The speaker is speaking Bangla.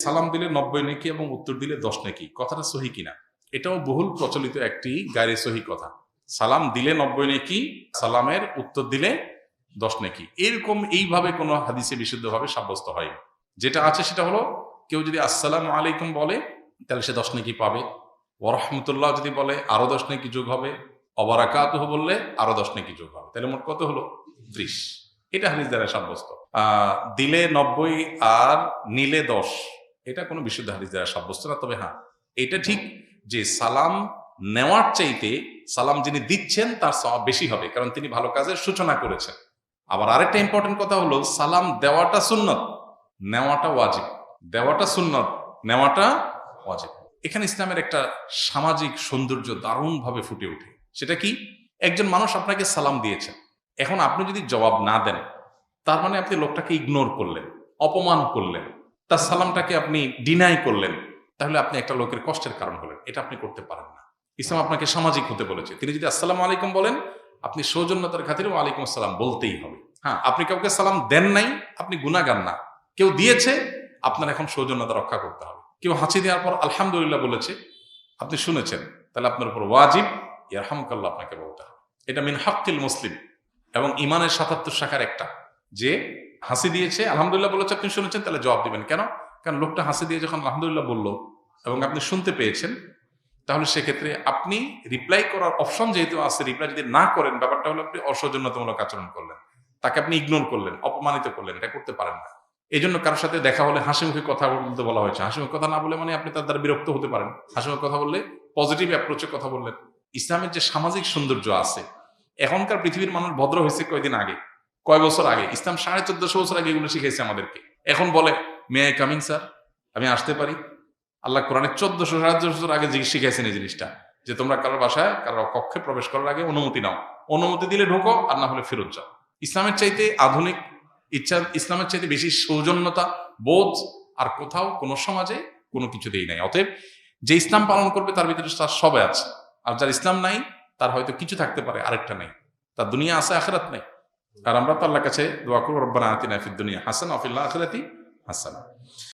সালাম দিলে 90 নেকি এবং উত্তর দিলে 10 নেকি, কথাটা সহি কিনা? এটাও বহুল প্রচলিত একটি গায়রে সহি কথা। সালাম দিলে 90 নেকি, সালামের উত্তর দিলে 10 নেকি, এরকম এইভাবে কোনো হাদিসে বিশুদ্ধভাবে সাব্যস্ত হয়নি। যেটা আছে সেটা হলো, কেউ যদি আসসালামু আলাইকুম বলে তাহলে সে 10 নেকি পাবে, ওয়া রাহমাতুল্লাহ যদি বলে আরো 10 নেকি যোগ হবে, অবারাকাতুহু বললে আরো 10 নেকি যোগ হবে, তাহলে মোট কত হলো? 30। এটা হাদিস দ্বারা সাব্যস্ত। দিলে 90 আর নিলে 10, এটা কোনো বিশুদ্ধ হাদিস দ্বারা সাব্যস্ত না। তবে হ্যাঁ, এটা ঠিক যে সালাম নেওয়ার চাইতে সালাম যিনি দিচ্ছেন তার সওয়াব বেশি হবে, কারণ তিনি ভালো কাজের সূচনা করেছেন। আবার আরেকটা ইম্পর্টেন্ট কথা হলো, সালাম দেওয়াটা সুন্নত, নেওয়াটা ওয়াজিব। দেওয়াটা সুন্নত, নেওয়াটা ওয়াজিব। এখানে ইসলামের একটা সামাজিক সৌন্দর্য দারুণভাবে ফুটে ওঠে। সেটা কি? একজন মানুষ আপনাকে সালাম দিয়েছেন, এখন আপনি যদি জবাব না দেন, তার মানে আপনি লোকটাকে ইগনোর করলেন, অপমান করলেন, তার সালামটাকে আপনি ডিনাই করলেন, তাহলে আপনি একটা লোকের কষ্টের কারণ হলেন। এটা আপনি করতে পারেন না। ইসলাম আপনাকে সামাজিক হতে বলেছে। তিনি যদি আসসালামু আলাইকুম বলেন, আপনি সৌজন্যতার খাতিরে ওয়ালাইকুম আসসালাম বলতেই হবে। হ্যাঁ, আপনি কাউকে সালাম দেন নাই, আপনি গুনাহগার না। কেউ দিয়েছে, আপনার এখন সৌজন্যতা রক্ষা করতে হবে। কেউ হাসি দেওয়ার পর আলহামদুলিল্লাহ বলেছে, আপনি শুনেছেন, তাহলে আপনার উপর ওয়াজিব ইয়ারহামুকাল্লাহ আপনাকে বলতে হবে। এটা মিন হাক্কিল মুসলিম এবং ইমানের ৭৭ শাখার একটা, যে হাসি দিয়েছে, আলহামদুলিল্লাহ বলেছে, আপনি শুনেছেন, তাহলে জবাব দিবেন। কেন? কারণ লোকটা হাসি দিয়ে যখন আলহামদুলিল্লাহ বললো এবং আপনি শুনতে পেয়েছেন, তাহলে সেক্ষেত্রে আপনি রিপ্লাই করার অপশন যেহেতু আছে, রিপ্লাই যদি না করেন, ব্যাপারটা হলো আপনি অসৌজন্যতামূলক আচরণ করলেন, তাকে আপনি ইগনোর করলেন, অপমানিত করলেন। এটা করতে পারেন না। এই জন্য কারোর সাথে দেখা হলে হাসি মুখে কথা বলতে বলা হয়েছে। হাসি মুখে কথা না বলে মানে আপনি তার দ্বারা বিরক্ত হতে পারেন। হাসি মুখে কথা বললে পজিটিভ অ্যাপ্রোচে কথা বললেন। ইসলামের যে সামাজিক সৌন্দর্য আছে, এখনকার পৃথিবীর মানুষ ভদ্র হয়েছে কয়দিন আগে, কয় বছর আগে। ইসলাম 1450 বছর আগে এগুলো শিখেছে আমাদেরকে। এখন বলে মে আই কামিং স্যার, আমি আসতে পারি? আল্লাহ কোরআনে 1400-1450 বছর আগে শিখেছেন এই জিনিসটা, যে তোমরা কারোর বাসায় কারোর কক্ষে প্রবেশ করার আগে অনুমতি নাও, অনুমতি দিলে ঢোকো, আর না হলে ফেরত যাও। ইসলামের চাইতে আধুনিক ইসলামের চাইতে বেশি সৌজন্যতা বোধ আর কোথাও কোনো সমাজে কোনো কিছুতেই নাই। অতএব যে ইসলাম পালন করবে তার ভিতরে তার সবাই আছে, আর যার ইসলাম নাই তার হয়তো কিছু থাকতে পারে, আরেকটা নাই, তার দুনিয়া আছে আখিরাত নাই। আর আমরা তো আল্লাহর কাছে দোয়া করব, রব্বানা আতিনা ফিদ দুনিয়া হাসানা ওয়া ফিল আখিরাতি হাসানা।